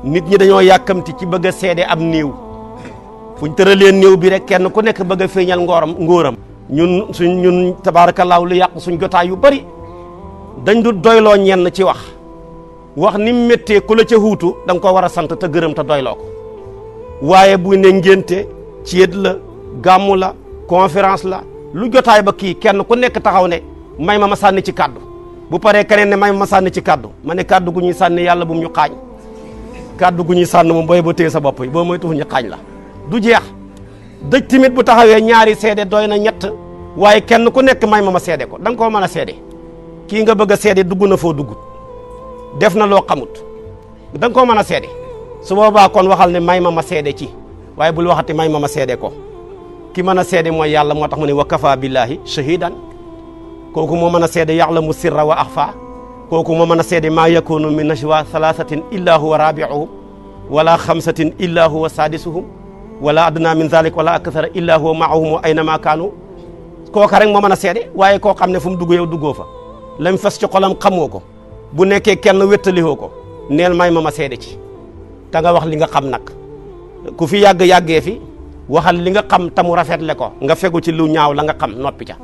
nit ñi dañoo yàkkamti ci bëgg a seede am néew fuñ tëralee néew bi rek kenn ku nekk bëgg a feeñal ngóoram ñun tabaarakallaahu lu yàq suñ jotaay yu bari dañ du doyloo ñenn ci wax ni mu méttee ku la ca huutu da nga ko war a sant te gërëm te doyloo ko waaye bu ne ngénte céet la gàmmu la conférence la lu jotaay ba kii kenn ku nekk taxaw ne may ma sànni ci kàddu bu paree keneen ne may ma sànni ci kàddu ma ne kàddu gu ñuy sànni yàlla bu mu ñu xaañ kàddu gu ñuy sànni moom booy ba téye sa bopp yi boo mooy tuxu ñu xaañ la du jeex dëj tamit bu taxawee ñaari seede doy na ñett waaye kenn ku nekk may ma seede ko da nga koo mën a seede kii nga bëgg a seede dugg na foo duggut def na loo xamut da nga koo mën a seede su boobaa kon waxal ne may ma seede ci waaye bul waxati may ma seede ko ki mën a seede mooy yàlla moo tax mu ne wa kafa billahi shahidan kooku moo mën a seede ya'lamu sirra wa axfa kooku moo mën a seede maa yakunu min najwa thalathatin illa huwa rabi'uhum wala xamsatin illa huwa sadisuhum wala adna min zalik wala akthara illa huwa ma'ahum aynama kaanu kooka rek moo mën a seede waaye koo xam ne fu mu dugg yow duggoo fa lam fas ci xolam xamoo ko bu nekkee kenn wéttaliwoo ko neel may ma seede ci te nga wax li nga xam nag ku fi yàggee fi waxal li nga xam tamu rafetle ko nga fegu ci lu ñaaw la nga xam noppi ca